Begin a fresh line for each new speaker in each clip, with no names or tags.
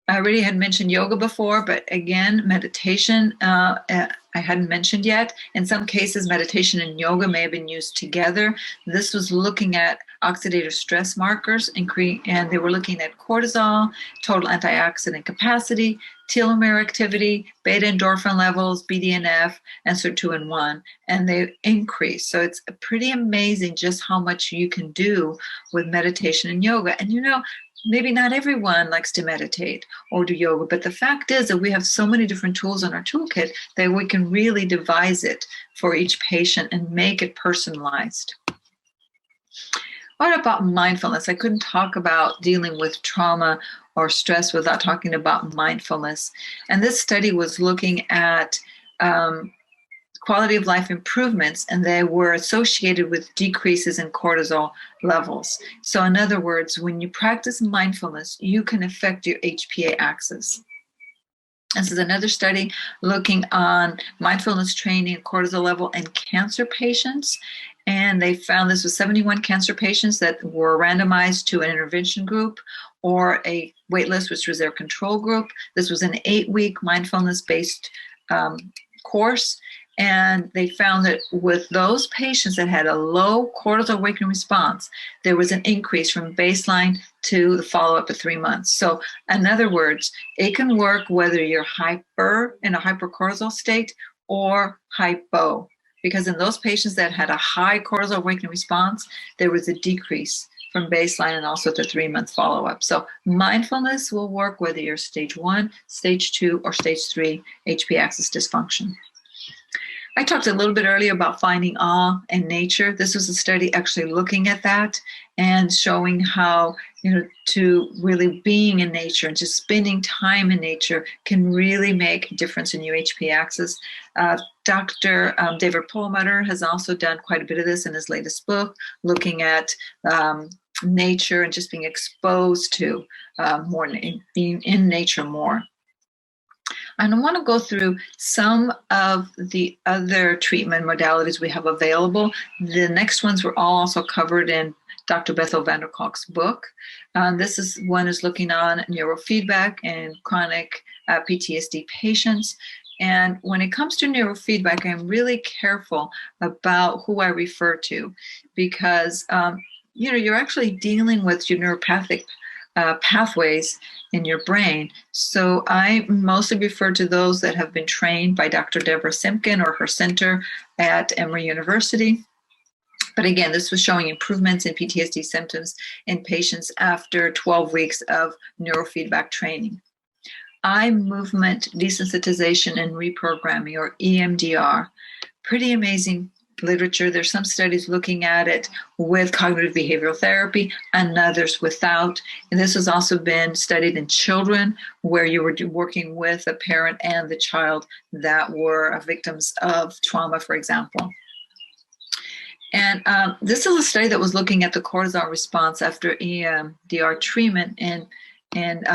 I already had mentioned yoga before, but again, meditation, I hadn't mentioned yet. In some cases, meditation and yoga may have been used together. This was looking at oxidative stress markers, and they were looking at cortisol, total antioxidant capacity, telomere activity, beta endorphin levels, BDNF, and SIRT2 and 1, and they increase. So it's pretty amazing just how much you can do with meditation and yoga. And maybe not everyone likes to meditate or do yoga, but the fact is that we have so many different tools in our toolkit that we can really devise it for each patient and make it personalized. What about mindfulness? I couldn't talk about dealing with trauma or stress without talking about mindfulness. And this study was looking at quality of life improvements, and they were associated with decreases in cortisol levels. So in other words, when you practice mindfulness, you can affect your HPA axis. This is another study looking on mindfulness training, cortisol level in cancer patients. And they found this was 71 cancer patients that were randomized to an intervention group or a waitlist, which was their control group. This was an 8-week mindfulness-based course. And they found that with those patients that had a low cortisol awakening response, there was an increase from baseline to the follow-up of 3 months. So in other words, it can work whether you're in a hypercortisol state or hypo, because in those patients that had a high cortisol awakening response, there was a decrease from baseline and also the 3-month follow-up. So mindfulness will work whether you're stage 1, stage 2, or stage 3 HP axis dysfunction. I talked a little bit earlier about finding awe in nature. This was a study actually looking at that and showing how, to really being in nature and just spending time in nature can really make a difference in your HP axis. Dr. David Perlmutter has also done quite a bit of this in his latest book, looking at nature and just being exposed to more, being in nature more. And I want to go through some of the other treatment modalities we have available. The next ones were all also covered in Dr. Bethel Vanderkalk's book. This one is looking on neurofeedback in chronic PTSD patients. And when it comes to neurofeedback, I'm really careful about who I refer to because, you're actually dealing with your neuropathic pathways in your brain. So I mostly refer to those that have been trained by Dr. Deborah Simpkin or her center at Emory University. But again, this was showing improvements in PTSD symptoms in patients after 12 weeks of neurofeedback training. Eye movement desensitization and reprogramming, or EMDR, pretty amazing literature. There's some studies looking at it with cognitive behavioral therapy and others without. And this has also been studied in children where you were working with a parent and the child that were victims of trauma, for example. And this is a study that was looking at the cortisol response after EMDR treatment in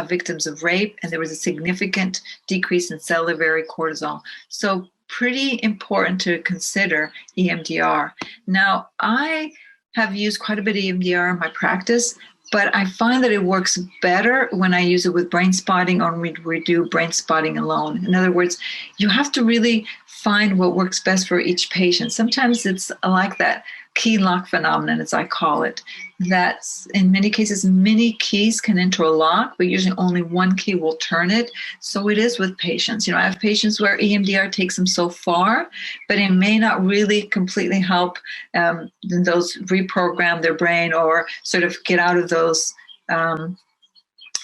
victims of rape, and there was a significant decrease in salivary cortisol. So pretty important to consider EMDR. Now, I have used quite a bit of EMDR in my practice, but I find that it works better when I use it with brain spotting or when we do brain spotting alone. In other words, you have to really find what works best for each patient. Sometimes it's like that key lock phenomenon, as I call it. That's in many cases, many keys can enter a lock, but usually only one key will turn it. So it is with patients. I have patients where EMDR takes them so far, but it may not really completely help those reprogram their brain or sort of get out of those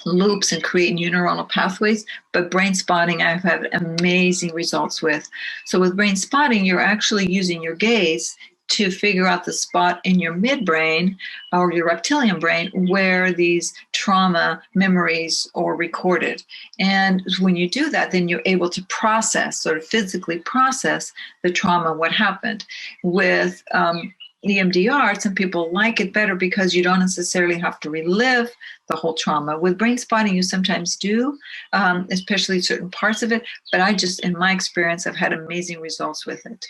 loops and create new neuronal pathways. But brain spotting, I've had amazing results with. So with brain spotting, you're actually using your gaze to figure out the spot in your midbrain or your reptilian brain where these trauma memories are recorded. And when you do that, then you're able to process, sort of physically process the trauma, what happened. With EMDR, some people like it better because you don't necessarily have to relive the whole trauma. With brain spotting, you sometimes do, especially certain parts of it. But in my experience, I've had amazing results with it.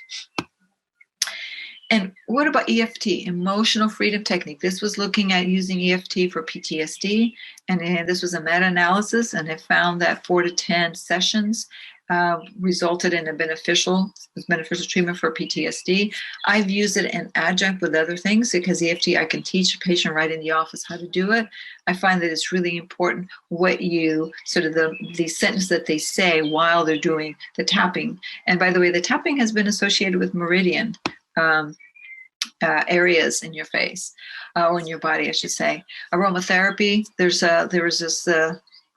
And what about EFT, emotional freedom technique? This was looking at using EFT for PTSD, and this was a meta-analysis, and it found that 4 to 10 sessions resulted in a beneficial treatment for PTSD. I've used it in adjunct with other things because EFT, I can teach a patient right in the office how to do it. I find that it's really important what you, sort of the sentence that they say while they're doing the tapping. And by the way, the tapping has been associated with meridian areas in your face, or in your body, I should say. Aromatherapy, there was this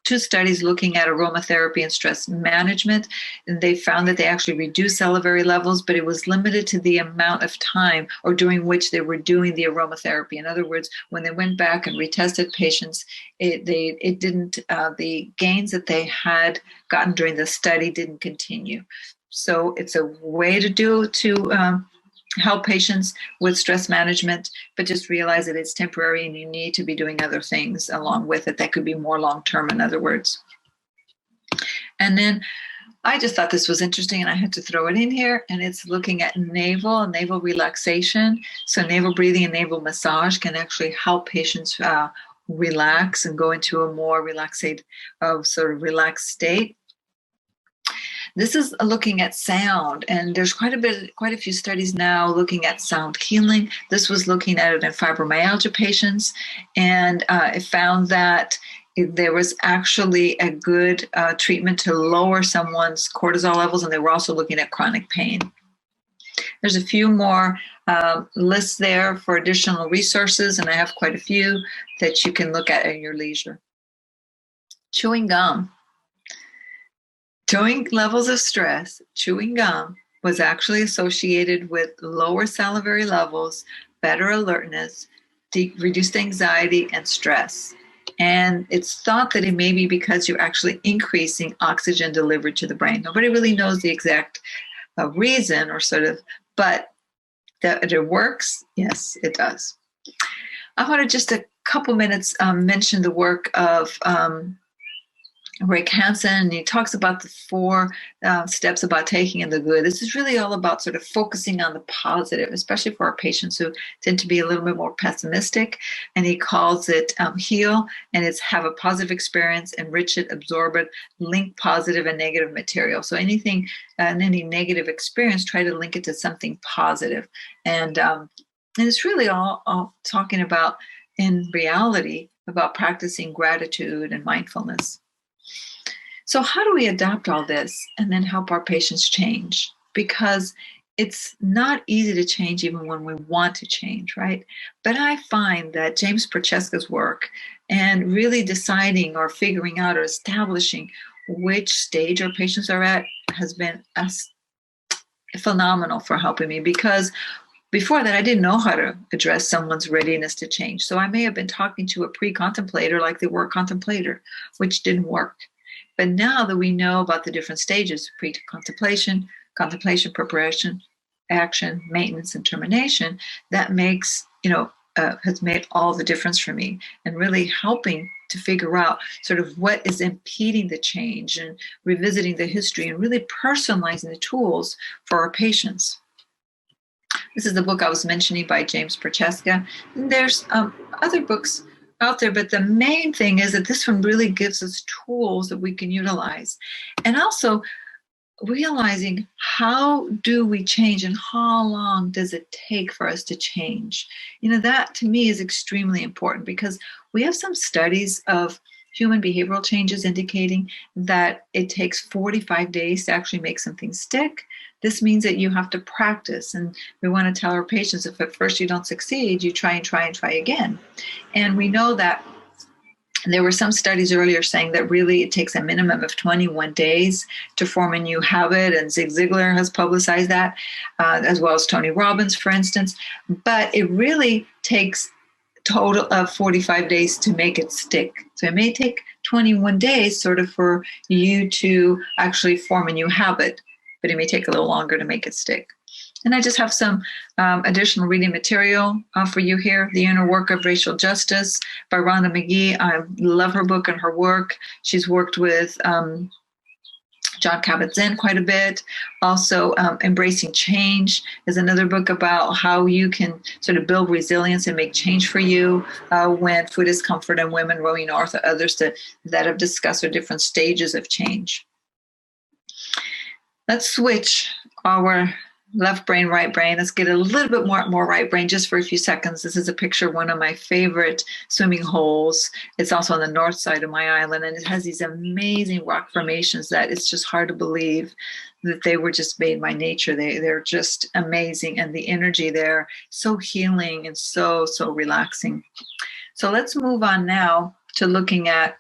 2 studies looking at aromatherapy and stress management, and they found that they actually reduced salivary levels, but it was limited to the amount of time or during which they were doing the aromatherapy. In other words, when they went back and retested patients, it didn't, the gains that they had gotten during the study didn't continue. So it's a way to help patients with stress management, but just realize that it's temporary and you need to be doing other things along with it that could be more long-term, in other words. And then I just thought this was interesting and I had to throw it in here, and it's looking at navel relaxation. So navel breathing and navel massage can actually help patients relax and go into a more relaxed state. This is looking at sound, and there's quite a few studies now looking at sound healing. This was looking at it in fibromyalgia patients, and it found that there was actually a good treatment to lower someone's cortisol levels, and they were also looking at chronic pain. There's a few more lists there for additional resources, and I have quite a few that you can look at your leisure. Chewing gum. Showing levels of stress, chewing gum was actually associated with lower salivary levels, better alertness, reduced anxiety, and stress. And it's thought that it may be because you're actually increasing oxygen delivered to the brain. Nobody really knows the exact reason but that it works. Yes, it does. I want to just a couple minutes mention the work of Rick Hansen, and he talks about the 4 steps about taking in the good. This is really all about sort of focusing on the positive, especially for our patients who tend to be a little bit more pessimistic. And he calls it heal, and it's have a positive experience, enrich it, absorb it, link positive and negative material. So anything and any negative experience, try to link it to something positive. And it's really all talking about, in reality, about practicing gratitude and mindfulness. So how do we adapt all this and then help our patients change? Because it's not easy to change even when we want to change, right? But I find that James Prochaska's work and really deciding or figuring out or establishing which stage our patients are at has been phenomenal for helping me, because before that, I didn't know how to address someone's readiness to change. So I may have been talking to a pre-contemplator like they were a contemplator, which didn't work. But now that we know about the different stages, pre-contemplation, contemplation, preparation, action, maintenance, and termination, that makes, has made all the difference for me, and really helping to figure out sort of what is impeding the change and revisiting the history and really personalizing the tools for our patients. This is the book I was mentioning by James Prochaska. And there's other books out there, but the main thing is that this one really gives us tools that we can utilize. And also realizing, how do we change and how long does it take for us to change? That to me is extremely important, because we have some studies of human behavioral changes indicating that it takes 45 days to actually make something stick. This means that you have to practice, and we want to tell our patients, if at first you don't succeed, you try and try and try again. And we know that there were some studies earlier saying that really it takes a minimum of 21 days to form a new habit, and Zig Ziglar has publicized that, as well as Tony Robbins, for instance. But it really takes total of 45 days to make it stick. So it may take 21 days sort of for you to actually form a new habit, but it may take a little longer to make it stick. And I just have some additional reading material for you here. The Inner Work of Racial Justice by Rhonda McGee. I love her book and her work. She's worked with John Kabat-Zinn quite a bit. Also, Embracing Change is another book about how you can sort of build resilience and make change for you when food is comfort, and Women Rowing North, or others that have discussed the different stages of change. Let's switch our left brain, right brain. Let's get a little bit more right brain just for a few seconds. This is a picture of one of my favorite swimming holes. It's also on the north side of my island, and it has these amazing rock formations that it's just hard to believe that they were just made by nature. They're just amazing, and the energy there, so healing and so relaxing. So let's move on now to looking at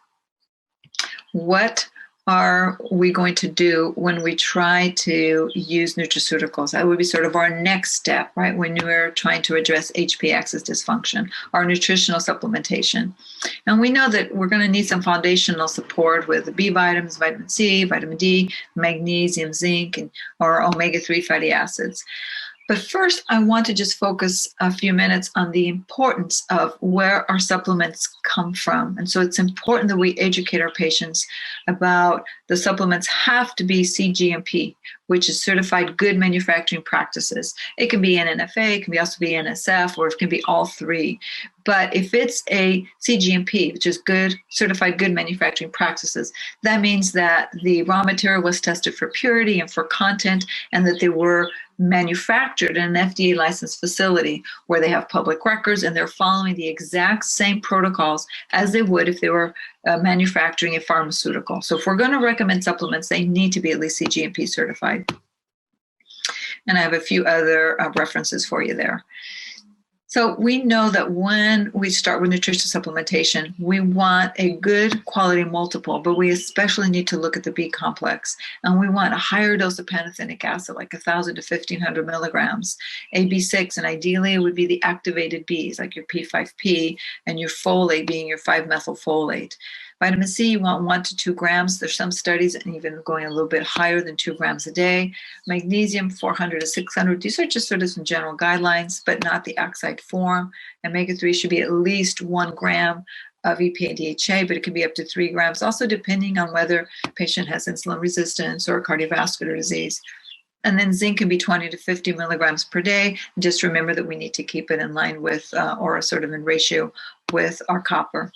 what are we going to do when we try to use nutraceuticals. That would be sort of our next step, right? When we're trying to address HP axis dysfunction, our nutritional supplementation. And we know that we're going to need some foundational support with the B vitamins, vitamin C, vitamin D, magnesium, zinc, or omega-3 fatty acids. But first, I want to just focus a few minutes on the importance of where our supplements come from. And so it's important that we educate our patients about the supplements have to be CGMP, which is Certified Good Manufacturing Practices. It can be NNFA, it can also be NSF, or it can be all three. But if it's a CGMP, which is good, Certified Good Manufacturing Practices, that means that the raw material was tested for purity and for content, and that they were manufactured in an FDA licensed facility where they have public records, and they're following the exact same protocols as they would if they were manufacturing a pharmaceutical. So if we're going to recommend supplements, they need to be at least CGMP certified. And I have a few other references for you there. So we know that when we start with nutrition supplementation, we want a good quality multiple, but we especially need to look at the B complex. And we want a higher dose of pantothenic acid, like 1,000 to 1,500 milligrams. AB6, and ideally it would be the activated Bs, like your P5P, and your folate being your 5-methylfolate. Vitamin C, you want 1 to 2 grams. There's some studies and even going a little bit higher than 2 grams a day. Magnesium, 400 to 600. These are just sort of some general guidelines, but not the oxide form. Omega-3 should be at least 1 gram of EPA DHA, but it can be up to 3 grams, also depending on whether patient has insulin resistance or cardiovascular disease. And then zinc can be 20 to 50 milligrams per day. Just remember that we need to keep it in line with, or sort of in ratio with our copper.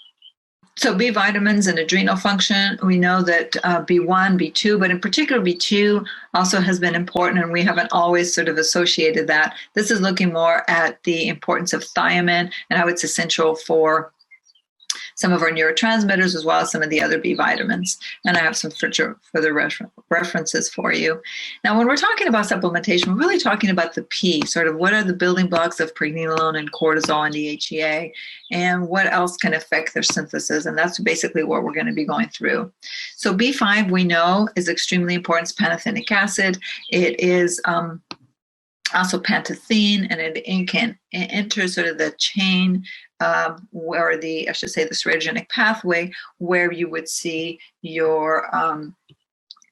So B vitamins and adrenal function, we know that B1, B2, but in particular B2 also has been important, and we haven't always sort of associated that. This is looking more at the importance of thiamine and how it's essential for some of our neurotransmitters as well as some of the other B vitamins. And I have some further references for you. Now, when we're talking about supplementation, we're really talking about the P, sort of what are the building blocks of pregnenolone and cortisol and DHEA, and what else can affect their synthesis. And that's basically what we're going to be going through. So B5, we know, is extremely important. It's pantothenic acid. It is also pantothene, and it can enter sort of the chain or the steroidogenic pathway where you would see your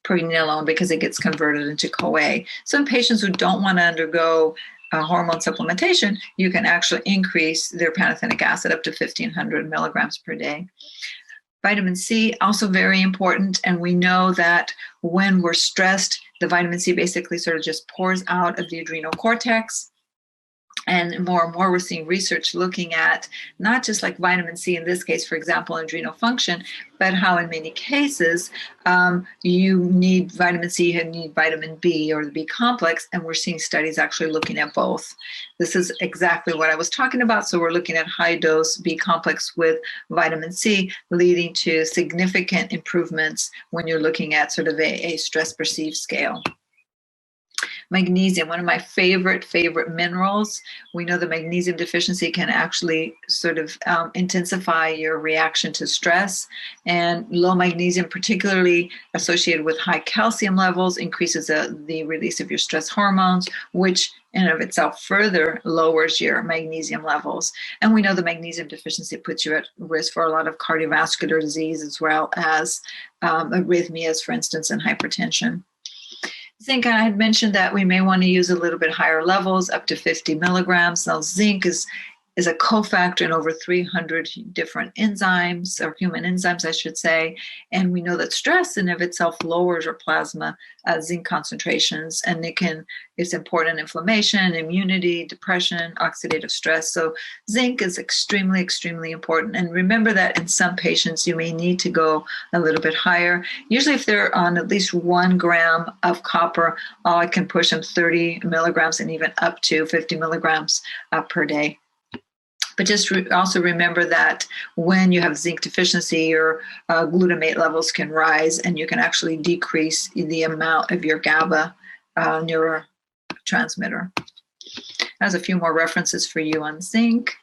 pregnenolone, because it gets converted into CoA. So in patients who don't want to undergo hormone supplementation, you can actually increase their pantothenic acid up to 1,500 milligrams per day. Vitamin C, also very important, and we know that when we're stressed, the vitamin C basically sort of just pours out of the adrenal cortex. And more we're seeing research looking at not just like vitamin C in this case, for example, adrenal function, but how in many cases you need vitamin C, you need vitamin B or the B complex, and we're seeing studies actually looking at both. This is exactly what I was talking about. So we're looking at high dose B complex with vitamin C, leading to significant improvements when you're looking at sort of a stress perceived scale. Magnesium, one of my favorite minerals. We know the magnesium deficiency can actually sort of intensify your reaction to stress. And low magnesium, particularly associated with high calcium levels, increases the release of your stress hormones, which in and of itself further lowers your magnesium levels. And we know the magnesium deficiency puts you at risk for a lot of cardiovascular disease as well as arrhythmias, for instance, and hypertension. Zinc, I had mentioned that we may want to use a little bit higher levels, up to 50 milligrams. Now, zinc is is a cofactor in over 300 different enzymes, or human enzymes, I should say. And we know that stress in of itself lowers our plasma zinc concentrations, and it's important in inflammation, immunity, depression, oxidative stress. So zinc is extremely, extremely important. And remember that in some patients, you may need to go a little bit higher. Usually if they're on at least 1 gram of copper, I can push them 30 milligrams and even up to 50 milligrams per day. But just also remember that when you have zinc deficiency, your glutamate levels can rise, and you can actually decrease the amount of your GABA neurotransmitter. There's a few more references for you on zinc.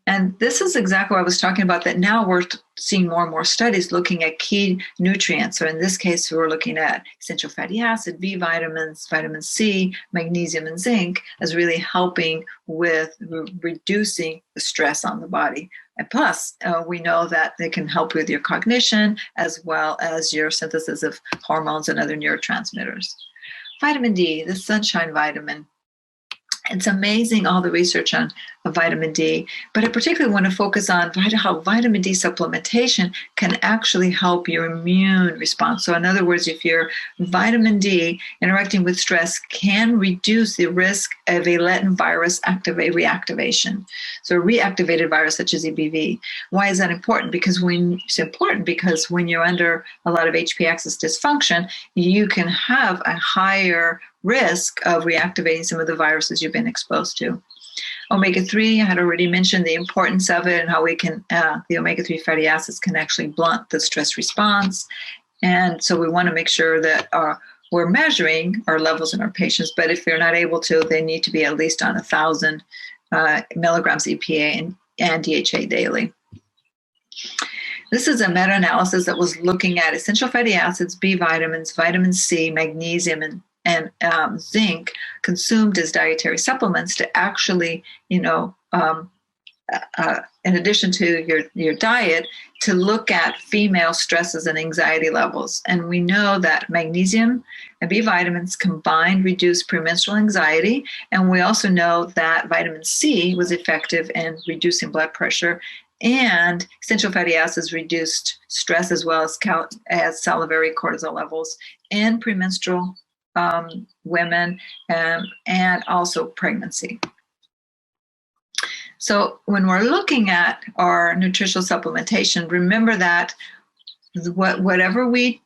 And this is exactly what I was talking about, that now we're seeing more and more studies looking at key nutrients. So in this case, we're looking at essential fatty acid, B vitamins, vitamin C, magnesium, and zinc as really helping with reducing the stress on the body. And plus, we know that they can help with your cognition as well as your synthesis of hormones and other neurotransmitters. Vitamin D, the sunshine vitamin. It's amazing, all the research on vitamin D, but I particularly want to focus on how vitamin D supplementation can actually help your immune response. So in other words, if your vitamin D interacting with stress can reduce the risk of a latent virus reactivation. So a reactivated virus such as EBV. Why is that important? Because when you're under a lot of HP axis dysfunction, you can have a higher risk of reactivating some of the viruses you've been exposed to. Omega-3, I had already mentioned the importance of it and how we can, the omega-3 fatty acids can actually blunt the stress response. And so we want to make sure that we're measuring our levels in our patients, but if they're not able to, they need to be at least on 1,000 milligrams EPA and DHA daily. This is a meta-analysis that was looking at essential fatty acids, B vitamins, vitamin C, magnesium, and zinc consumed as dietary supplements to actually, in addition to your diet, to look at female stresses and anxiety levels. And we know that magnesium and B vitamins combined reduce premenstrual anxiety. And we also know that vitamin C was effective in reducing blood pressure, and essential fatty acids reduced stress as well as salivary cortisol levels in premenstrual women and also pregnancy. So when we're looking at our nutritional supplementation, remember that whatever we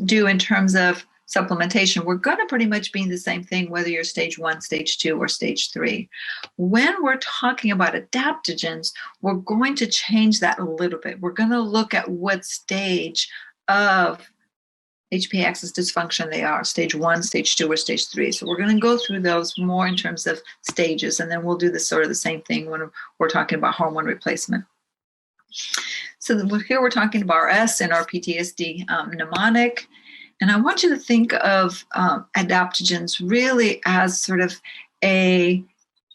do in terms of supplementation, we're going to pretty much be the same thing, whether you're stage 1, stage 2, or stage 3. When we're talking about adaptogens, we're going to change that a little bit. We're going to look at what stage of HP axis dysfunction they are, stage 1, stage 2, or stage 3. So we're going to go through those more in terms of stages, and then we'll do this sort of the same thing when we're talking about hormone replacement. So here we're talking about our S and our PTSD mnemonic. And I want you to think of adaptogens really as sort of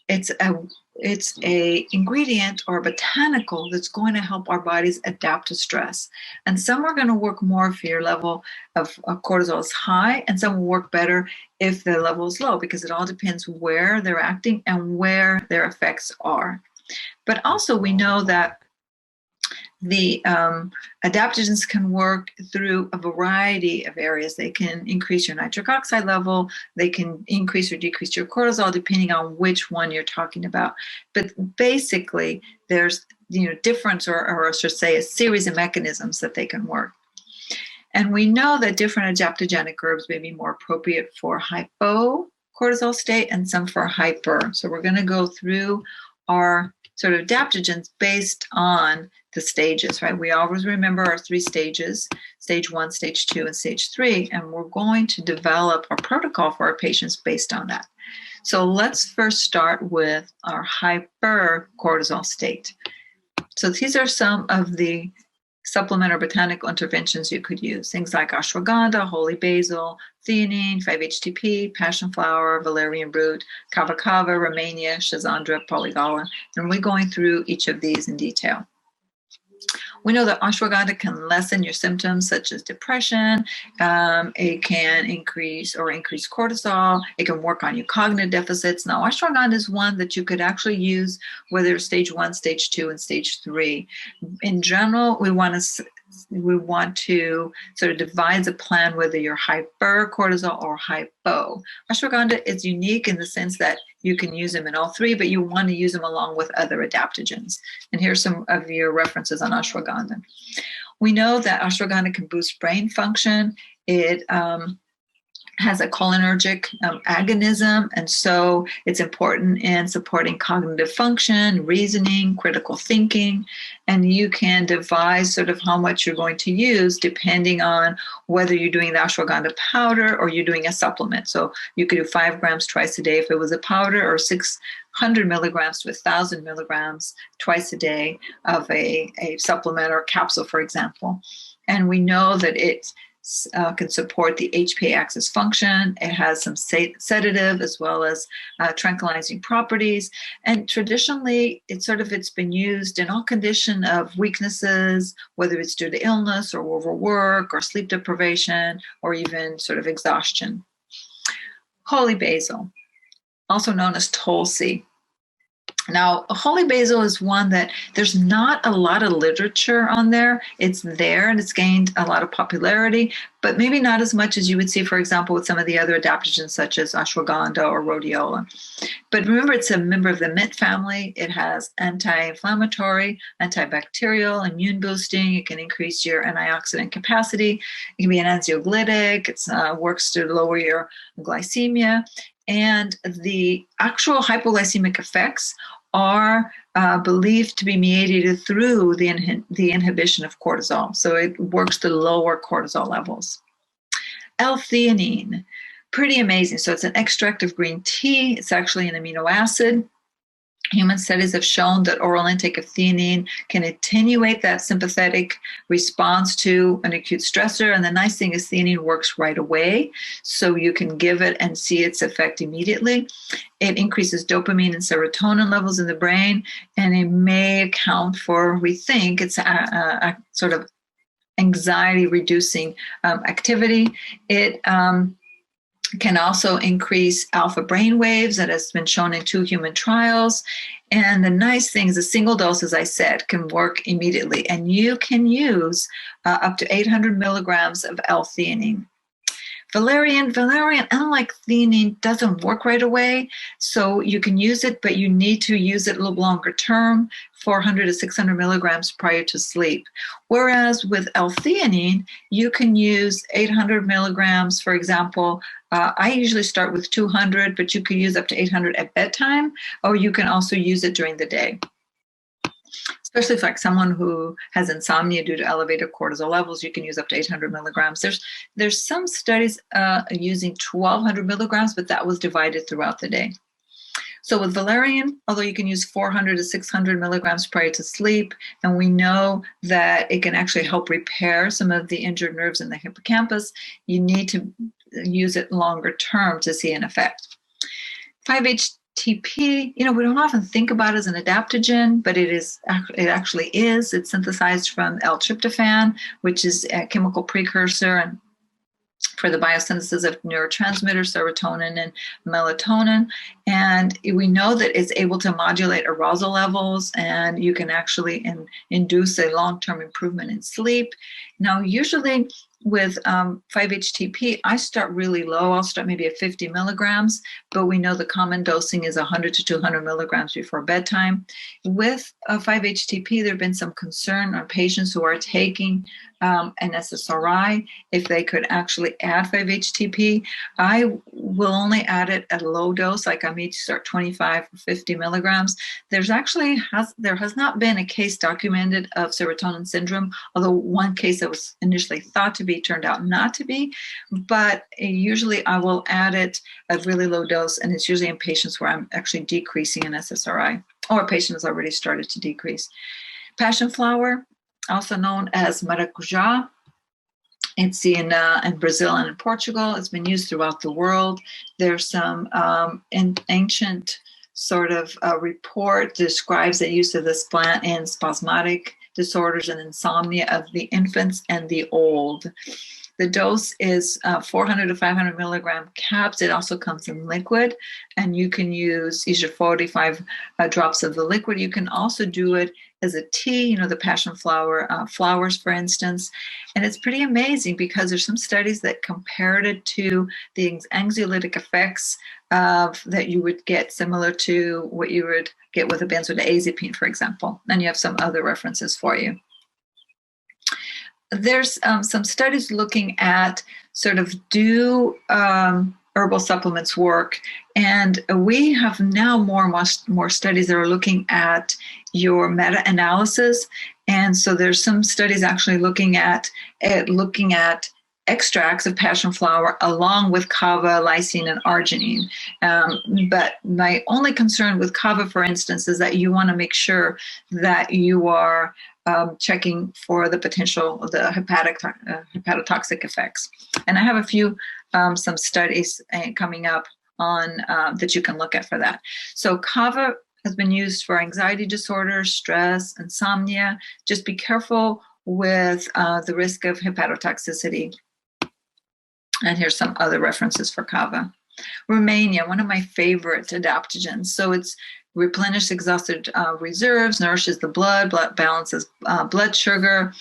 it's a ingredient or a botanical that's going to help our bodies adapt to stress. And some are going to work more if your level of cortisol is high, and some will work better if the level is low, because it all depends where they're acting and where their effects are. But also we know that the adaptogens can work through a variety of areas. They can increase your nitric oxide level. They can increase or decrease your cortisol depending on which one you're talking about. But basically, there's different, or I should say, a series of mechanisms that they can work. And we know that different adaptogenic herbs may be more appropriate for hypocortisol state and some for hyper. So we're going to go through our sort of adaptogens based on the stages, right? We always remember our 3 stages, stage 1, stage 2, and stage 3, and we're going to develop a protocol for our patients based on that. So let's first start with our hypercortisol state. So these are some of the supplement or botanical interventions you could use. Things like ashwagandha, holy basil, theanine, 5-HTP, passion flower, valerian root, kava kava, romania, schizandra, polygala. And we're going through each of these in detail. We know that ashwagandha can lessen your symptoms such as depression. It can increase cortisol. It can work on your cognitive deficits. Now, ashwagandha is one that you could actually use whether it's stage 1, stage 2, and stage 3. In general, we want to sort of divide the plan whether you're hypercortisol or hypo. Ashwagandha is unique in the sense that you can use them in all three, but you want to use them along with other adaptogens. And here's some of your references on ashwagandha. We know that ashwagandha can boost brain function. It has a cholinergic agonism, and so it's important in supporting cognitive function, reasoning, critical thinking, and you can devise sort of how much you're going to use depending on whether you're doing the ashwagandha powder or you're doing a supplement. So you could do 5 grams twice a day if it was a powder, or 600 milligrams to 1,000 milligrams twice a day of a supplement or capsule, for example. And we know that it can support the HPA axis function. It has some sedative as well as tranquilizing properties. And traditionally, it's been used in all condition of weaknesses, whether it's due to illness or overwork or sleep deprivation or even sort of exhaustion. Holy basil, also known as Tulsi. Now, holy basil is one that there's not a lot of literature on there. It's there and it's gained a lot of popularity, but maybe not as much as you would see, for example, with some of the other adaptogens such as ashwagandha or rhodiola. But remember, it's a member of the mint family. It has anti-inflammatory, antibacterial, immune boosting. It can increase your antioxidant capacity. It can be an anxiolytic. It works to lower your glycemia. And the actual hypoglycemic effects are believed to be mediated through the inhibition of cortisol. So it works to lower cortisol levels. L-theanine, pretty amazing. So it's an extract of green tea. It's actually an amino acid. Human studies have shown that oral intake of theanine can attenuate that sympathetic response to an acute stressor. And the nice thing is theanine works right away, so you can give it and see its effect immediately. It increases dopamine and serotonin levels in the brain, and it may account for, we think, it's a sort of anxiety-reducing activity. It can also increase alpha brain waves. That has been shown in 2 human trials. And the nice thing is a single dose, as I said, can work immediately. And you can use up to 800 milligrams of L-theanine. Valerian, unlike theanine, doesn't work right away. So you can use it, but you need to use it a little longer term, 400 to 600 milligrams prior to sleep. Whereas with L-theanine, you can use 800 milligrams, for example. I usually start with 200, but you could use up to 800 at bedtime, or you can also use it during the day. Especially if like someone who has insomnia due to elevated cortisol levels, you can use up to 800 milligrams. There's some studies using 1,200 milligrams, but that was divided throughout the day. So with valerian, although you can use 400 to 600 milligrams prior to sleep, and we know that it can actually help repair some of the injured nerves in the hippocampus, you need to use it longer term to see an effect. 5-HTP, we don't often think about it as an adaptogen, but it actually is. It's synthesized from L-tryptophan, which is a chemical precursor and for the biosynthesis of neurotransmitters, serotonin and melatonin. And we know that it's able to modulate arousal levels, and you can actually induce a long-term improvement in sleep. Now, usually with 5-HTP, I start really low. I'll start maybe at 50 milligrams, but we know the common dosing is 100 to 200 milligrams before bedtime. With 5-HTP, there have been some concern on patients who are taking an SSRI, if they could actually add 5-HTP. I will only add it at a low dose, like I may start 25 or 50 milligrams. There has not been a case documented of serotonin syndrome, although one case that was initially thought to be turned out not to be. But usually I will add it at really low dose, and it's usually in patients where I'm actually decreasing an SSRI, or a patient has already started to decrease. Passion flower, also known as maracujá. It's in Brazil and in Portugal. It's been used throughout the world. There's some ancient sort of report describes the use of this plant in spasmodic disorders and insomnia of the infants and the old. The dose is 400 to 500 milligram caps. It also comes in liquid, and you can use either 45 drops of the liquid. You can also do it as a tea, the passion flower flowers, for instance. And it's pretty amazing because there's some studies that compared it to the anxiolytic effects that you would get similar to what you would get with a benzodiazepine, for example. And you have some other references for you. There's some studies looking at sort of do herbal supplements work, and we have now more studies that are looking at your meta-analysis. And so there's some studies actually looking at extracts of passion flower along with kava, lysine, and arginine. But my only concern with kava, for instance, is that you want to make sure that you are checking for the potential of the hepatotoxic effects. And I have a few, some studies coming up on that you can look at for that. So kava has been used for anxiety disorders, stress, insomnia. Just be careful with the risk of hepatotoxicity. And here's some other references for kava. Romania, one of my favorite adaptogens. So it's replenishes exhausted reserves, nourishes the blood balances blood sugar.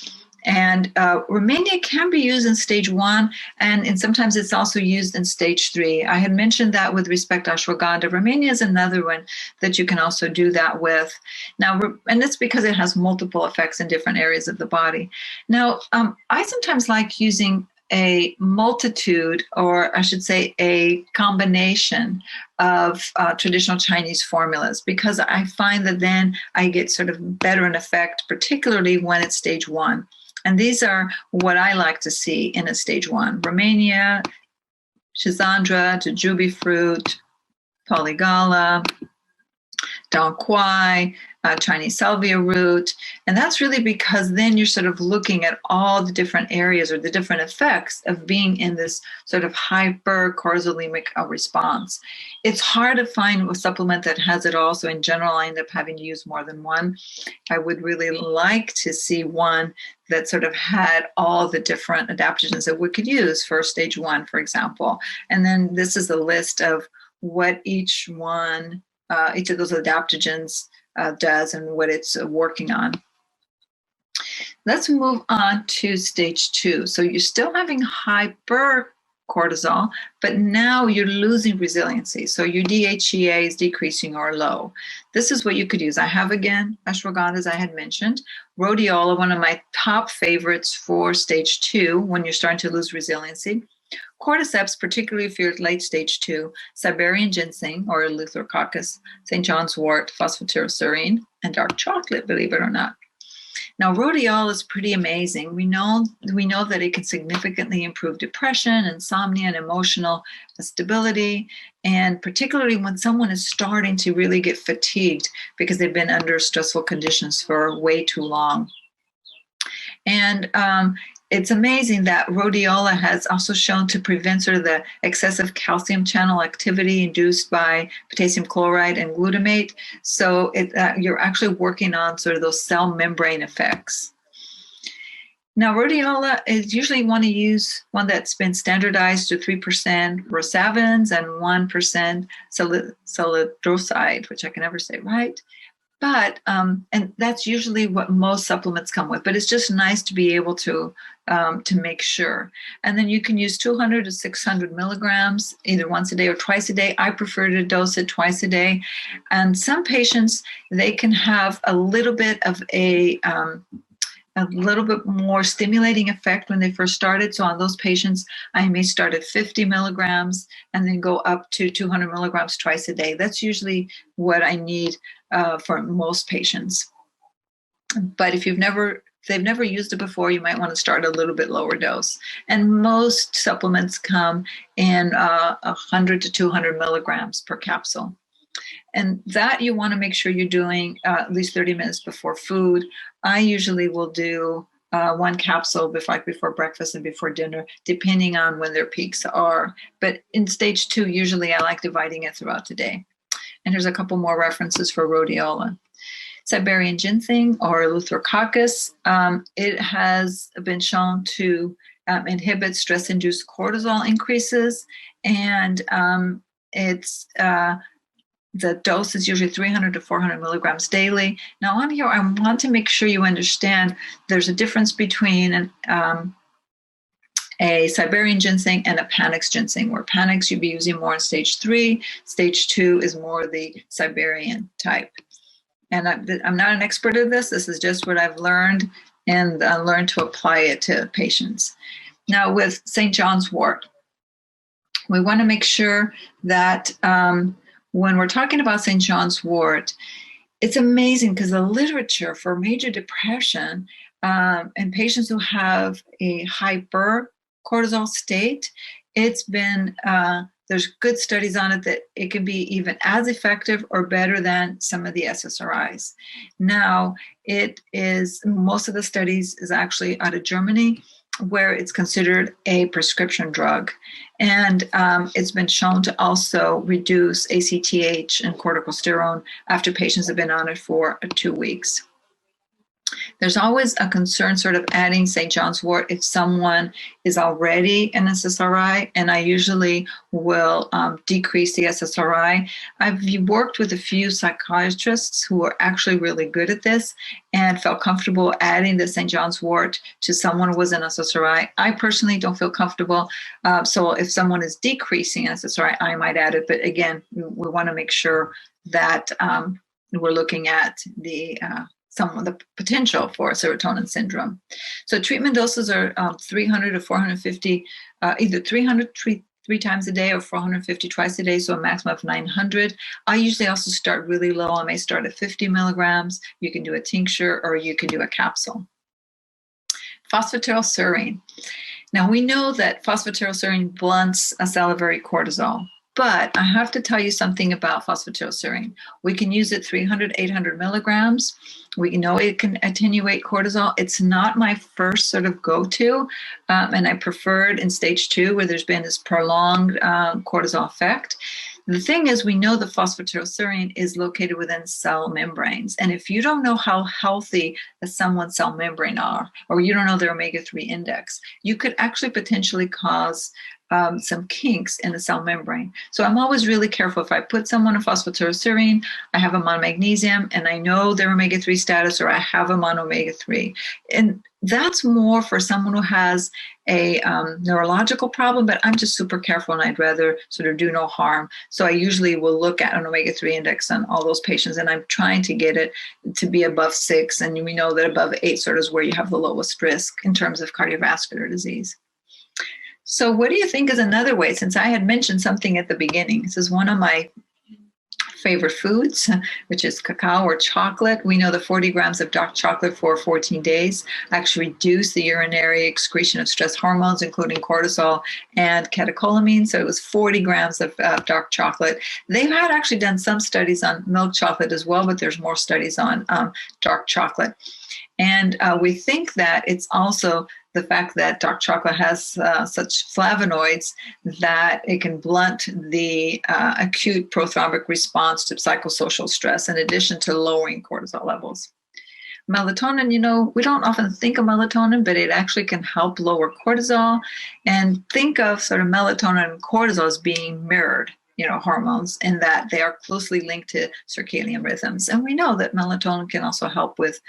And Romania can be used in stage 1, and sometimes it's also used in stage 3. I had mentioned that with respect to ashwagandha. Romania is another one that you can also do that with. Now, and it's because it has multiple effects in different areas of the body. Now, I sometimes like using a multitude, or I should say a combination of traditional Chinese formulas, because I find that then I get sort of better in effect, particularly when it's stage 1. And these are what I like to see in a stage 1. Romania, Schizandra, jujube fruit, polygala, dong quai, Chinese salvia root. And that's really because then you're sort of looking at all the different areas or the different effects of being in this sort of hypercortisolemic response. It's hard to find a supplement that has it all. So in general, I end up having to use more than one. I would really like to see one that sort of had all the different adaptogens that we could use for stage 1, for example. And then this is a list of what each of those adaptogens does and what it's working on. Let's move on to stage 2. So you're still having hypercortisol, but now you're losing resiliency. So your DHEA is decreasing or low. This is what you could use. I have, again, ashwagandha, as I had mentioned. Rhodiola, one of my top favorites for stage 2 when you're starting to lose resiliency. Cordyceps, particularly if you're at late stage 2, Siberian ginseng or Eleutherococcus, St. John's wort, phosphatidylserine, and dark chocolate, believe it or not. Now, rhodiola is pretty amazing. We know that it can significantly improve depression, insomnia, and emotional stability, and particularly when someone is starting to really get fatigued because they've been under stressful conditions for way too long. And it's amazing that rhodiola has also shown to prevent sort of the excessive calcium channel activity induced by potassium chloride and glutamate. So you're actually working on sort of those cell membrane effects. Now, rhodiola is usually want to use one that's been standardized to 3% rosavins and 1% salidroside, which I can never say right. But, and that's usually what most supplements come with, but it's just nice to be able to make sure. And then you can use 200 to 600 milligrams, either once a day or twice a day. I prefer to dose it twice a day. And some patients, they can have a little bit of a little bit more stimulating effect when they first started. So on those patients, I may start at 50 milligrams and then go up to 200 milligrams twice a day. That's usually what I need for most patients. But if they've never used it before, you might want to start a little bit lower dose. And most supplements come in 100 to 200 milligrams per capsule. And that you want to make sure you're doing at least 30 minutes before food. I usually will do one capsule before breakfast and before dinner, depending on when their peaks are. But in stage 2, usually I like dividing it throughout the day. And here's a couple more references for rhodiola. Siberian ginseng or Eleutherococcus. It has been shown to inhibit stress-induced cortisol increases, and the dose is usually 300 to 400 milligrams daily. Now on here, I want to make sure you understand there's a difference between a Siberian ginseng and a Panax ginseng, where Panax you'd be using more in stage 3. Stage 2 is more the Siberian type. And I'm not an expert at this. This is just what I've learned and learned to apply it to patients. Now with St. John's wort, we want to make sure that when we're talking about St. John's wort, it's amazing because the literature for major depression and patients who have a hypercortisol state, it's been, there's good studies on it that it can be even as effective or better than some of the SSRIs. Now, it is, most of the studies is actually out of Germany, where it's considered a prescription drug. And it's been shown to also reduce ACTH and corticosterone after patients have been on it for 2 weeks. There's always a concern sort of adding St. John's wort if someone is already an SSRI, and I usually will decrease the SSRI. I've worked with a few psychiatrists who are actually really good at this and felt comfortable adding the St. John's wort to someone who was an SSRI. I personally don't feel comfortable, so if someone is decreasing SSRI, I might add it, but again, we want to make sure that we're looking at the the potential for serotonin syndrome. So treatment doses are 300 to 450, either 300 three times a day or 450 twice a day, so a maximum of 900. I usually also start really low. I may start at 50 milligrams. You can do a tincture or you can do a capsule. Phosphatidylserine. Now we know that phosphatidylserine blunts a salivary cortisol. But I have to tell you something about phosphatidylserine. We can use it 300, 800 milligrams. We know it can attenuate cortisol. It's not my first sort of go-to, and I prefer it in stage 2 where there's been this prolonged cortisol effect. The thing is, we know the phosphatidylserine is located within cell membranes. And if you don't know how healthy someone's cell membrane are, or you don't know their omega-3 index, you could actually potentially cause some kinks in the cell membrane. So I'm always really careful. If I put someone on phosphatidylserine, I have them on magnesium, and I know their omega-3 status, or I have them on omega-3. And that's more for someone who has a neurological problem, but I'm just super careful, and I'd rather sort of do no harm. So I usually will look at an omega-3 index on all those patients, and I'm trying to get it to be above 6, and we know that above 8 sort of is where you have the lowest risk in terms of cardiovascular disease. So what do you think is another way, since I had mentioned something at the beginning? This is one of my favorite foods, which is cacao or chocolate. We know that 40 grams of dark chocolate for 14 days actually reduce the urinary excretion of stress hormones, including cortisol and catecholamine. So it was 40 grams of dark chocolate. They've had actually done some studies on milk chocolate as well, but there's more studies on dark chocolate. And we think that it's also the fact that dark chocolate has such flavonoids that it can blunt the acute prothrombic response to psychosocial stress, in addition to lowering cortisol levels. Melatonin, you know, we don't often think of melatonin, but it actually can help lower cortisol. And think of sort of melatonin and cortisol as being mirrored, you know, hormones, in that they are closely linked to circadian rhythms. And we know that melatonin can also help with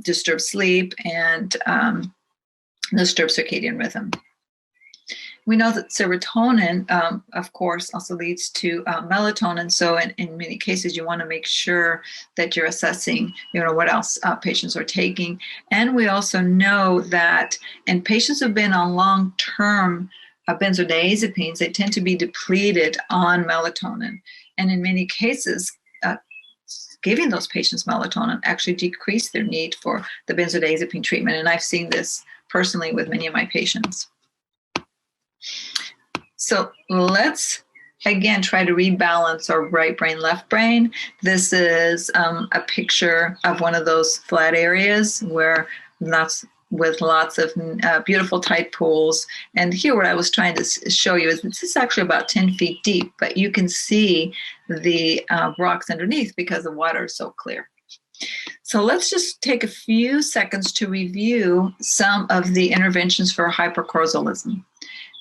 disturbed sleep and disturbed circadian rhythm. We know that serotonin, of course, also leads to melatonin. So in many cases, you want to make sure that you're assessing, you know, what else patients are taking. And we also know that in patients who've been on long-term benzodiazepines, they tend to be depleted on melatonin. And in many cases, giving those patients melatonin actually decrease their need for the benzodiazepine treatment. And I've seen this personally with many of my patients. So let's, again, try to rebalance our right brain, left brain. This is a picture of one of those flat areas where with lots of beautiful tight pools. And here what I was trying to show you is this is actually about 10 feet deep, but you can see the rocks underneath because the water is so clear. So let's just take a few seconds to review some of the interventions for hypercortisolism.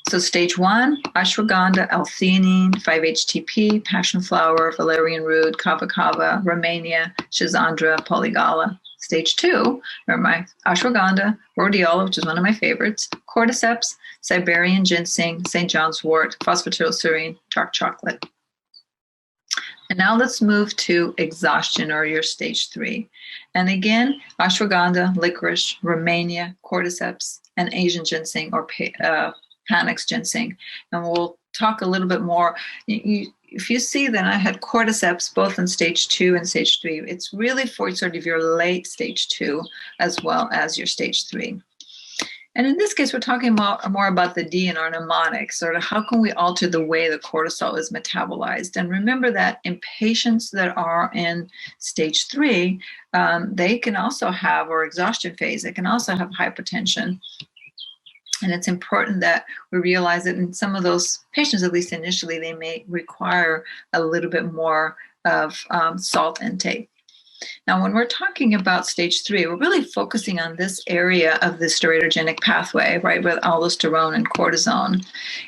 So stage 1, ashwagandha, L-theanine, 5-HTP, passion flower, valerian root, kava kava, Romania, schizandra, polygala. Stage 2, remember my ashwagandha, rhodiola, which is one of my favorites, cordyceps, Siberian ginseng, St. John's wort, phosphatidylserine, dark chocolate. And now let's move to exhaustion, or your stage 3. And again, ashwagandha, licorice, Romania, cordyceps, and Asian ginseng, or Panax ginseng. And we'll talk a little bit more. If you see that I had cordyceps both in stage 2 and stage 3, it's really for sort of your late stage 2 as well as your stage 3. And in this case, we're talking more about the D and our mnemonics, sort of how can we alter the way the cortisol is metabolized. And remember that in patients that are in stage 3, they can also have, or exhaustion phase, they can also have hypertension. And it's important that we realize that in some of those patients, at least initially, they may require a little bit more of salt intake. Now, when we're talking about stage 3, we're really focusing on this area of the steroidogenic pathway, right, with aldosterone and cortisone.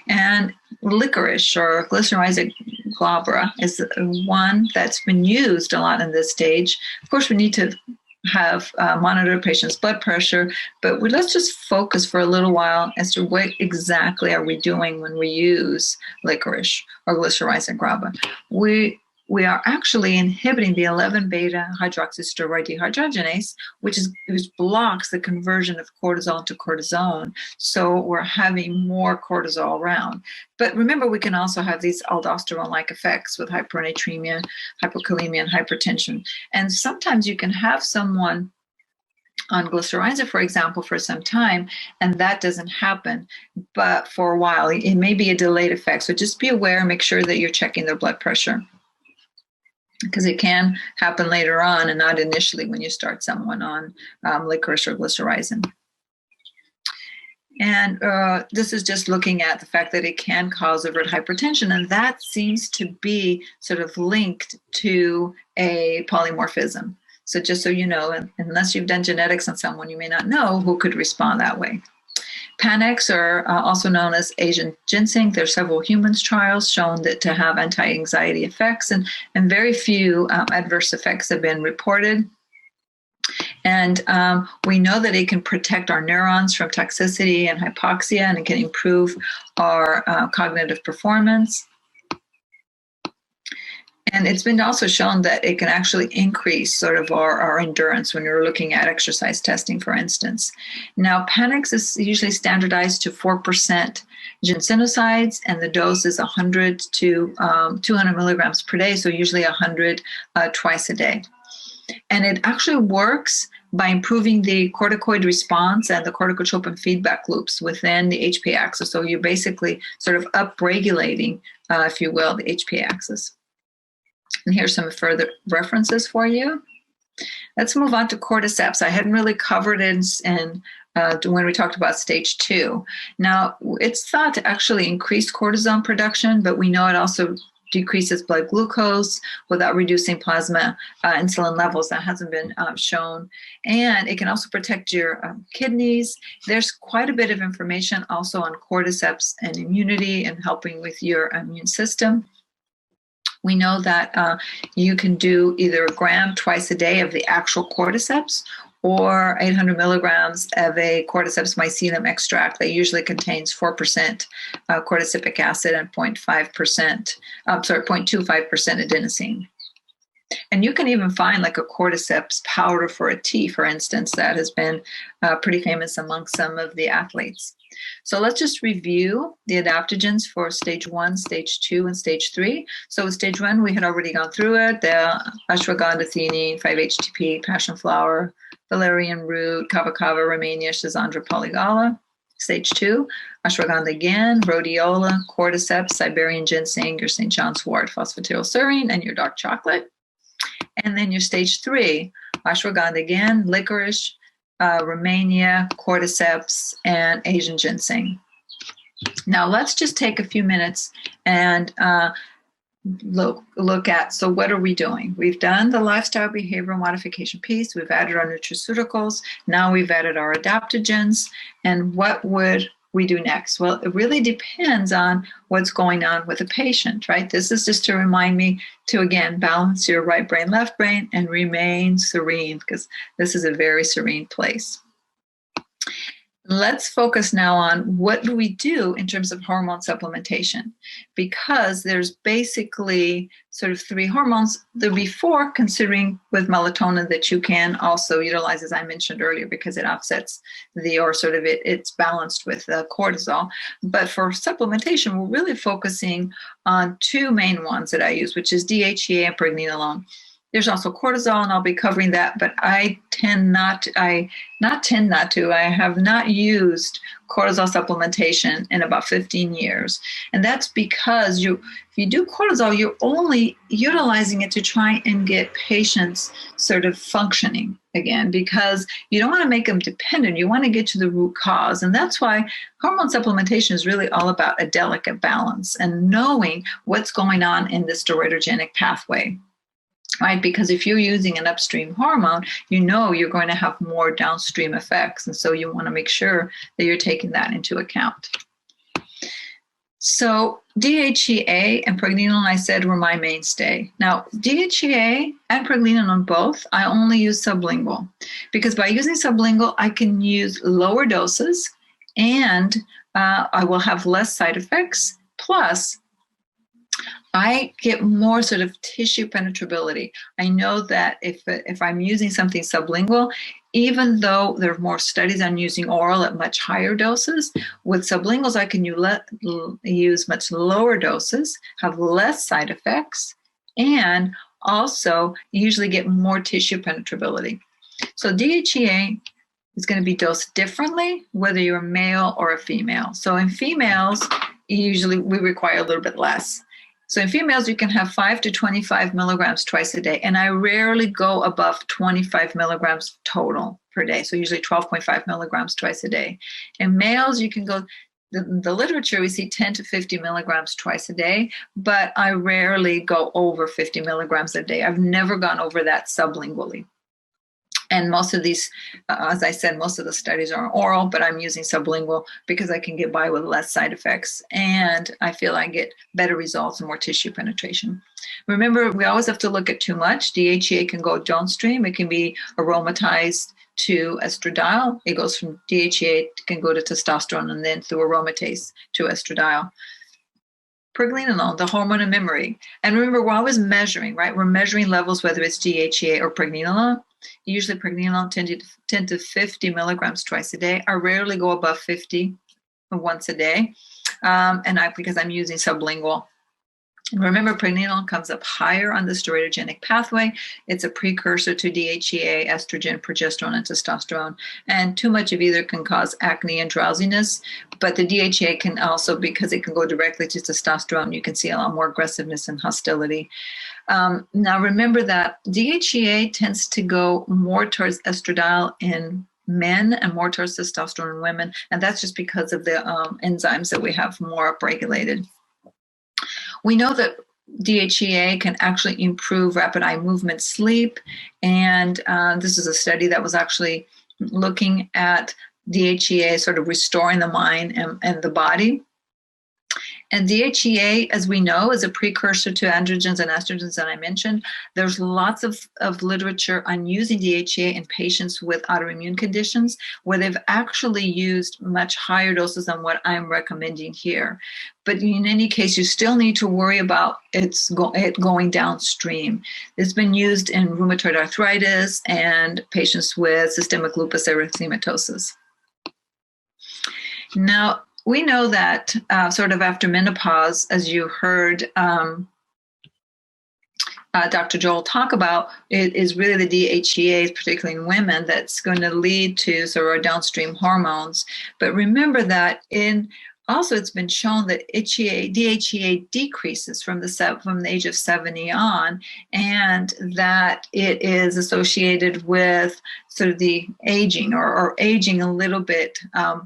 And licorice, or glycyrrhizic glabra, is one that's been used a lot in this stage. Of course, we need to have monitor patients' blood pressure, but let's just focus for a little while as to what exactly are we doing when we use licorice or glycyrrhizic glabra. We are actually inhibiting the 11-beta hydroxysteroid dehydrogenase, which blocks the conversion of cortisol to cortisone. So we're having more cortisol around. But remember, we can also have these aldosterone-like effects with hypernatremia, hypokalemia, and hypertension. And sometimes you can have someone on glycyrrhiza, for example, for some time, and that doesn't happen. But for a while, it may be a delayed effect. So just be aware, make sure that you're checking their blood pressure, because it can happen later on and not initially when you start someone on licorice or glycyrrhizin. And this is just looking at the fact that it can cause overt hypertension, and that seems to be sort of linked to a polymorphism. So just so you know, unless you've done genetics on someone, you may not know who could respond that way. Panax, or also known as Asian ginseng, there are several humans trials shown that to have anti-anxiety effects, and very few adverse effects have been reported. And we know that it can protect our neurons from toxicity and hypoxia, and it can improve our cognitive performance. And it's been also shown that it can actually increase sort of our endurance when you're looking at exercise testing, for instance. Now, Panax is usually standardized to 4% ginsenosides, and the dose is 100 to 200 milligrams per day, so usually 100 twice a day. And it actually works by improving the corticoid response and the corticotropin feedback loops within the HPA axis. So you're basically sort of upregulating, if you will, the HPA axis. And here's some further references for you. Let's move on to cordyceps. I hadn't really covered it when we talked about stage 2. Now, it's thought to actually increase cortisone production, but we know it also decreases blood glucose without reducing plasma insulin levels. That hasn't been shown. And it can also protect your kidneys. There's quite a bit of information also on cordyceps and immunity and helping with your immune system. We know that you can do either a gram twice a day of the actual cordyceps or 800 milligrams of a cordyceps mycelium extract that usually contains 4% cordycepic acid and 0.25% adenosine. And you can even find like a cordyceps powder for a tea, for instance, that has been pretty famous among some of the athletes. So let's just review the adaptogens for stage 1, stage 2, and stage 3. So with stage 1, we had already gone through it. The ashwagandha, theanine, 5-HTP, passion flower, valerian root, kava kava, Romania, schizandra, polygala. Stage 2, ashwagandha again, rhodiola, cordyceps, Siberian ginseng, your St. John's wort, phosphatidylserine, and your dark chocolate. And then your stage 3, ashwagandha again, licorice, Romania, cordyceps, and Asian ginseng. Now let's just take a few minutes and look at, so what are we doing? We've done the lifestyle behavioral modification piece. We've added our nutraceuticals. Now we've added our adaptogens. And what would we do next? Well, it really depends on what's going on with the patient, right? This is just to remind me to, again, balance your right brain, left brain, and remain serene, because this is a very serene place. Let's focus now on what do we do in terms of hormone supplementation, because there's basically sort of 3 hormones. There'll be 4, considering with melatonin, that you can also utilize, as I mentioned earlier, because it offsets it's balanced with cortisol. But for supplementation, we're really focusing on 2 main ones that I use, which is DHEA and pregnenolone. There's also cortisol, and I'll be covering that, but I have not used cortisol supplementation in about 15 years. And that's because if you do cortisol, you're only utilizing it to try and get patients sort of functioning again, because you don't want to make them dependent. You want to get to the root cause. And that's why hormone supplementation is really all about a delicate balance and knowing what's going on in the steroidogenic pathway. Right? Because if you're using an upstream hormone, you know you're going to have more downstream effects. And so you want to make sure that you're taking that into account. So DHEA and pregnenolone, I said, were my mainstay. Now, DHEA and pregnenolone both, I only use sublingual, because by using sublingual, I can use lower doses and I will have less side effects. Plus, I get more sort of tissue penetrability. I know that if I'm using something sublingual, even though there are more studies on using oral at much higher doses, with sublinguals I can use much lower doses, have less side effects, and also usually get more tissue penetrability. So DHEA is going to be dosed differently, whether you're a male or a female. So in females, usually we require a little bit less. So in females, you can have 5 to 25 milligrams twice a day. And I rarely go above 25 milligrams total per day. So usually 12.5 milligrams twice a day. In males, you can go, the literature, we see 10 to 50 milligrams twice a day, but I rarely go over 50 milligrams a day. I've never gone over that sublingually. And most of these, as I said, most of the studies are oral, but I'm using sublingual because I can get by with less side effects. And I feel I get better results and more tissue penetration. Remember, we always have to look at too much. DHEA can go downstream. It can be aromatized to estradiol. It goes from DHEA, can go to testosterone, and then through aromatase to estradiol. Pregnenolone, the hormone of memory. And remember, we're always measuring, right? We're measuring levels, whether it's DHEA or pregnenolone. Usually pregnenolone 10 to 50 milligrams twice a day. I rarely go above 50 once a day, because I'm using sublingual. And remember, pregnenolone comes up higher on the steroidogenic pathway. It's a precursor to DHEA, estrogen, progesterone, and testosterone. And too much of either can cause acne and drowsiness. But the DHEA can also, because it can go directly to testosterone, you can see a lot more aggressiveness and hostility. Now, remember that DHEA tends to go more towards estradiol in men and more towards testosterone in women. And that's just because of the enzymes that we have more upregulated. We know that DHEA can actually improve rapid eye movement, sleep, and this is a study that was actually looking at DHEA sort of restoring the mind and the body. And DHEA, as we know, is a precursor to androgens and estrogens that I mentioned. There's lots of literature on using DHEA in patients with autoimmune conditions where they've actually used much higher doses than what I'm recommending here. But in any case, you still need to worry about it going downstream. It's been used in rheumatoid arthritis and patients with systemic lupus erythematosus. Now, we know that sort of after menopause, as you heard Dr. Joel talk about, it is really the DHEAs, particularly in women, that's going to lead to sort of downstream hormones. But remember that in Also, it's been shown that DHEA decreases from the age of 70 on, and that it is associated with sort of the aging or aging a little bit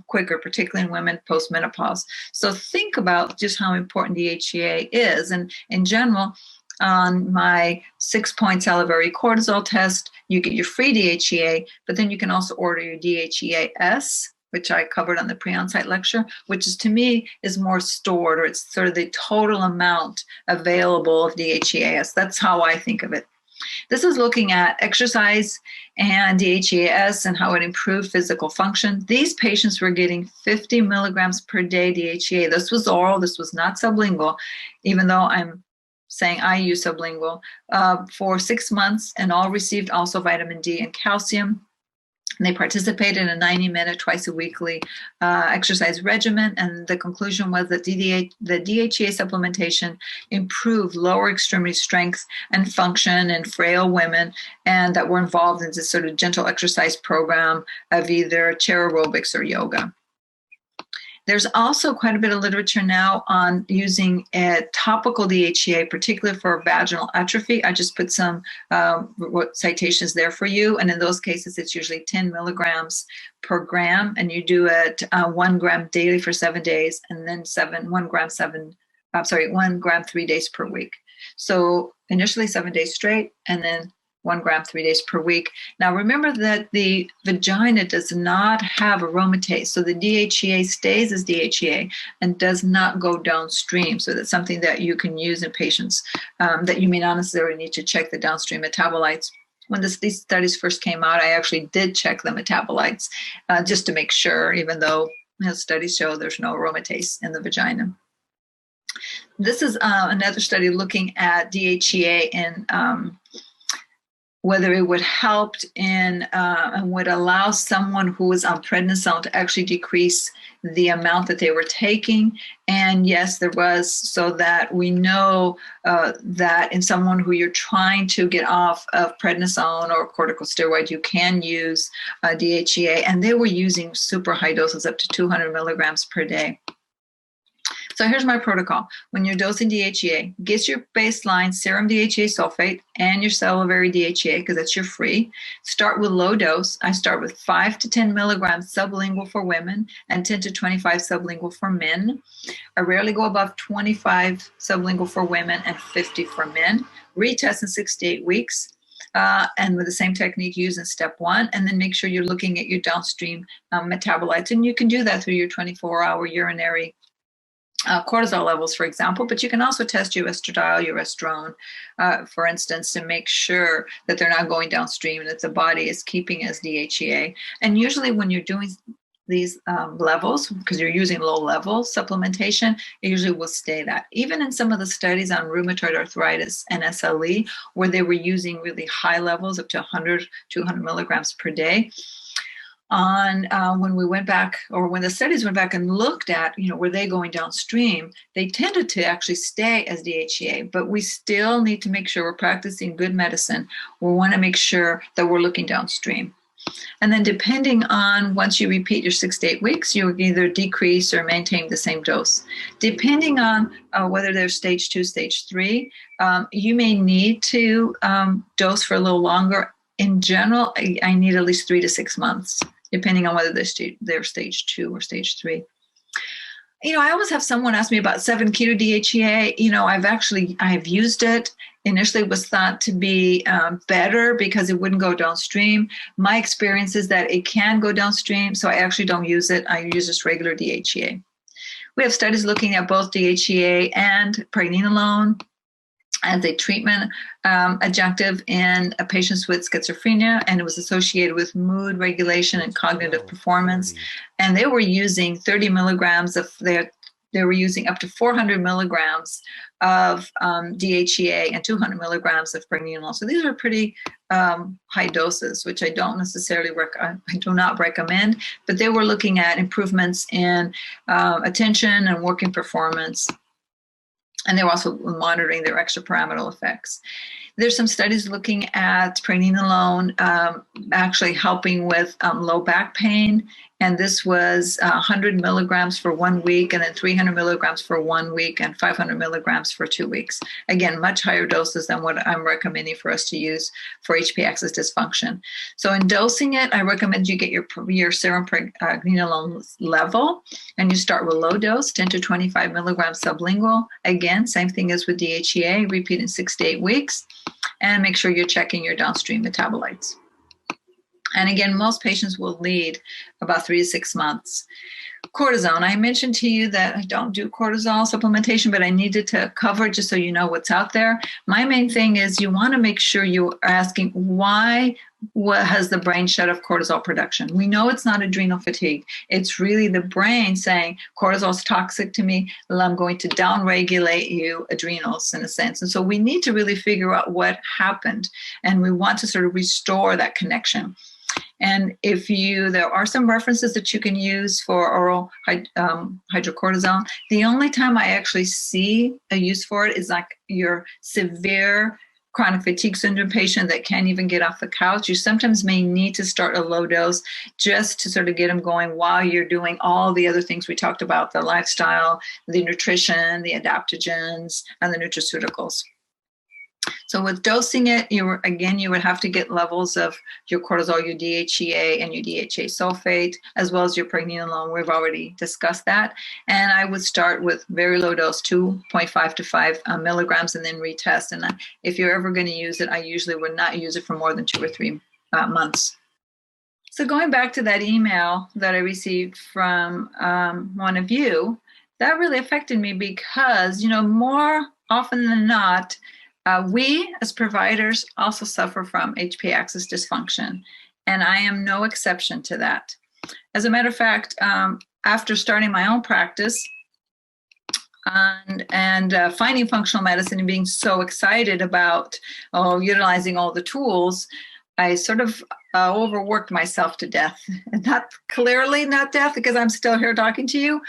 quicker, particularly in women post-menopause. So think about just how important DHEA is. And in general, on my 6-point salivary cortisol test, you get your free DHEA, but then you can also order your DHEA-S, which I covered on the pre-on-site lecture, which is, to me, is more stored, or it's sort of the total amount available of DHEAS. That's how I think of it. This is looking at exercise and DHEAS and how it improved physical function. These patients were getting 50 milligrams per day DHEA. This was oral, this was not sublingual, even though I'm saying I use sublingual, for 6 months, and all received also vitamin D and calcium. And they participated in a 90-minute, twice-a-weekly exercise regimen, and the conclusion was that the DHEA supplementation improved lower extremity strength and function in frail women, and that were involved in this sort of gentle exercise program of either chair aerobics or yoga. There's also quite a bit of literature now on using a topical DHEA, particularly for vaginal atrophy. I just put some citations there for you. And in those cases, it's usually 10 milligrams per gram. And you do it 1 gram daily for 7 days, and then 1 gram 3 days per week. So initially 7 days straight, and then 1 gram 3 days per week. Now, remember that the vagina does not have aromatase, so the DHEA stays as DHEA and does not go downstream. So that's something that you can use in patients that you may not necessarily need to check the downstream metabolites. When these studies first came out, I actually did check the metabolites just to make sure, even though studies show there's no aromatase in the vagina. This is another study looking at DHEA in whether it would help in and would allow someone who was on prednisone to actually decrease the amount that they were taking. And yes, there was, so that we know that in someone who you're trying to get off of prednisone or corticosteroid, you can use DHEA, and they were using super high doses up to 200 milligrams per day. So here's my protocol. When you're dosing DHEA, get your baseline serum DHEA sulfate and your salivary DHEA, because that's your free. Start with low dose. I start with 5 to 10 milligrams sublingual for women and 10 to 25 sublingual for men. I rarely go above 25 sublingual for women and 50 for men. Retest in 6 to 8 weeks. And with the same technique used in step 1, and then make sure you're looking at your downstream metabolites. And you can do that through your 24-hour urinary cortisol levels, for example, but you can also test your estradiol, your estrone, for instance, to make sure that they're not going downstream and that the body is keeping as DHEA. And usually when you're doing these levels, because you're using low-level supplementation, it usually will stay that. Even in some of the studies on rheumatoid arthritis and SLE, where they were using really high levels, up to 100, 200 milligrams per day, when we went back, or when the studies went back and looked at, were they going downstream, they tended to actually stay as DHEA, but we still need to make sure we're practicing good medicine. We want to make sure that we're looking downstream. And then depending on, once you repeat your 6 to 8 weeks, you either decrease or maintain the same dose. Depending on whether they're stage 2, stage 3, you may need to dose for a little longer. In general, I need at least 3 to 6 months, depending on whether they're stage 2 or stage 3. I always have someone ask me about 7-keto DHEA. I've used it. Initially, it was thought to be better because it wouldn't go downstream. My experience is that it can go downstream, so I actually don't use it. I use just regular DHEA. We have studies looking at both DHEA and pregnenolone as a treatment adjunctive in patients with schizophrenia, and it was associated with mood regulation and cognitive performance. And they were using 30 milligrams of they were using up to 400 milligrams of DHEA and 200 milligrams of pregnenolone. So these are pretty high doses, which I don't necessarily I do not recommend, but they were looking at improvements in attention and working performance. And they were also monitoring their extrapyramidal effects. There's some studies looking at pregnenolone actually helping with low back pain And this was 100 milligrams for 1 week, and then 300 milligrams for 1 week, and 500 milligrams for 2 weeks. Again, much higher doses than what I'm recommending for us to use for HP axis dysfunction. So in dosing it, I recommend you get your serum pregnenolone level, and you start with low dose, 10 to 25 milligrams sublingual. Again, same thing as with DHEA, repeat in 6 to 8 weeks, and make sure you're checking your downstream metabolites. And again, most patients will need about 3 to 6 months. Cortisone, I mentioned to you that I don't do cortisol supplementation, but I needed to cover it just so you know what's out there. My main thing is you want to make sure you are asking why has the brain shut off cortisol production. We know it's not adrenal fatigue. It's really the brain saying cortisol is toxic to me. Well, I'm going to downregulate you adrenals in a sense. And so we need to really figure out what happened, and we want to sort of restore that connection. And there are some references that you can use for oral hydrocortisone. The only time I actually see a use for it is like your severe chronic fatigue syndrome patient that can't even get off the couch. You sometimes may need to start a low dose just to sort of get them going while you're doing all the other things we talked about, the lifestyle, the nutrition, the adaptogens, and the nutraceuticals. So with dosing it, you would have to get levels of your cortisol, your DHEA, and your DHA sulfate, as well as your pregnenolone. We've already discussed that. And I would start with very low dose, 2.5 to 5 milligrams, and then retest. And if you're ever going to use it, I usually would not use it for more than 2 or 3 months. So going back to that email that I received from one of you, that really affected me because, more often than not, we as providers also suffer from HP axis dysfunction, and I am no exception to that. As a matter of fact, after starting my own practice and finding functional medicine and being so excited about utilizing all the tools, I sort of overworked myself to death. And not death because I'm still here talking to you,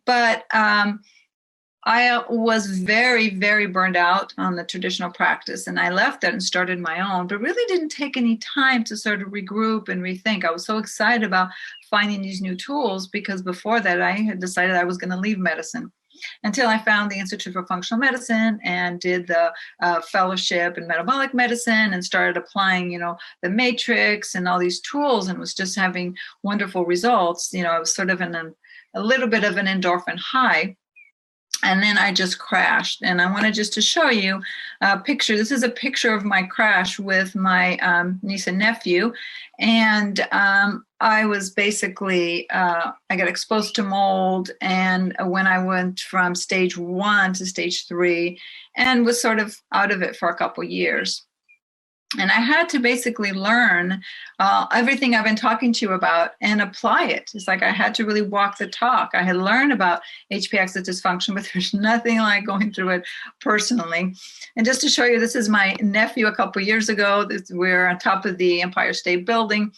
but I was very, very burned out on the traditional practice, and I left that and started my own, but really didn't take any time to sort of regroup and rethink. I was so excited about finding these new tools because before that I had decided I was going to leave medicine until I found the Institute for Functional Medicine and did the fellowship in metabolic medicine and started applying, the matrix and all these tools, and was just having wonderful results. I was sort of in a little bit of an endorphin high. And then I just crashed. And I wanted just to show you a picture. This is a picture of my crash with my niece and nephew. And I was basically, I got exposed to mold. And when I went from stage 1 to stage 3 and was sort of out of it for a couple years. And I had to basically learn everything I've been talking to you about and apply it. It's like I had to really walk the talk. I had learned about HP axis dysfunction, but there's nothing like going through it personally. And just to show you, this is my nephew a couple years ago. We're on top of the Empire State Building.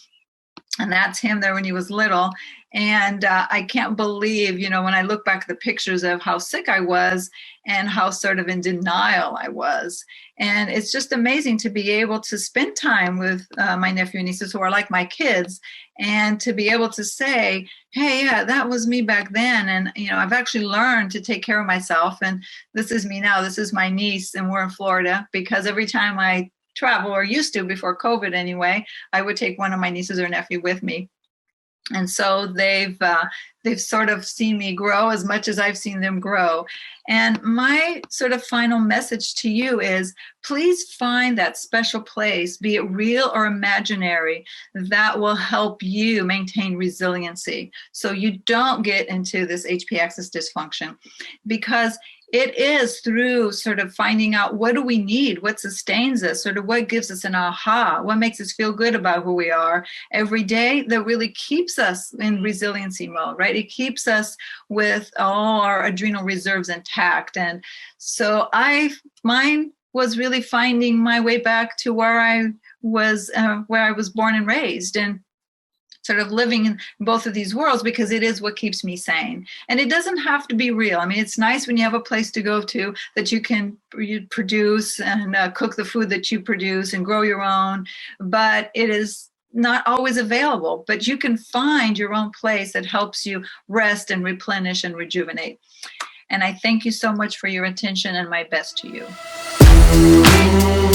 And that's him there when he was little. And I can't believe, when I look back at the pictures of how sick I was and how sort of in denial I was. And it's just amazing to be able to spend time with my nephew and nieces who are like my kids, and to be able to say, hey, yeah, that was me back then. And, I've actually learned to take care of myself. And this is me now. This is my niece. And we're in Florida because every time I travel, or used to before COVID anyway, I would take one of my nieces or nephew with me. And so they've sort of seen me grow as much as I've seen them grow. And my sort of final message to you is, please find that special place, be it real or imaginary, that will help you maintain resiliency so you don't get into this HP axis dysfunction. Because it is through sort of finding out what do we need, what sustains us, sort of what gives us an aha, what makes us feel good about who we are every day that really keeps us in resiliency mode, right? It keeps us with all our adrenal reserves intact. And so mine was really finding my way back to where I was born and raised, and sort of living in both of these worlds, because it is what keeps me sane. And it doesn't have to be real. I mean, it's nice when you have a place to go to that you can produce and cook the food that you produce and grow your own, but it is not always available, but you can find your own place that helps you rest and replenish and rejuvenate. And I thank you so much for your attention, and my best to you.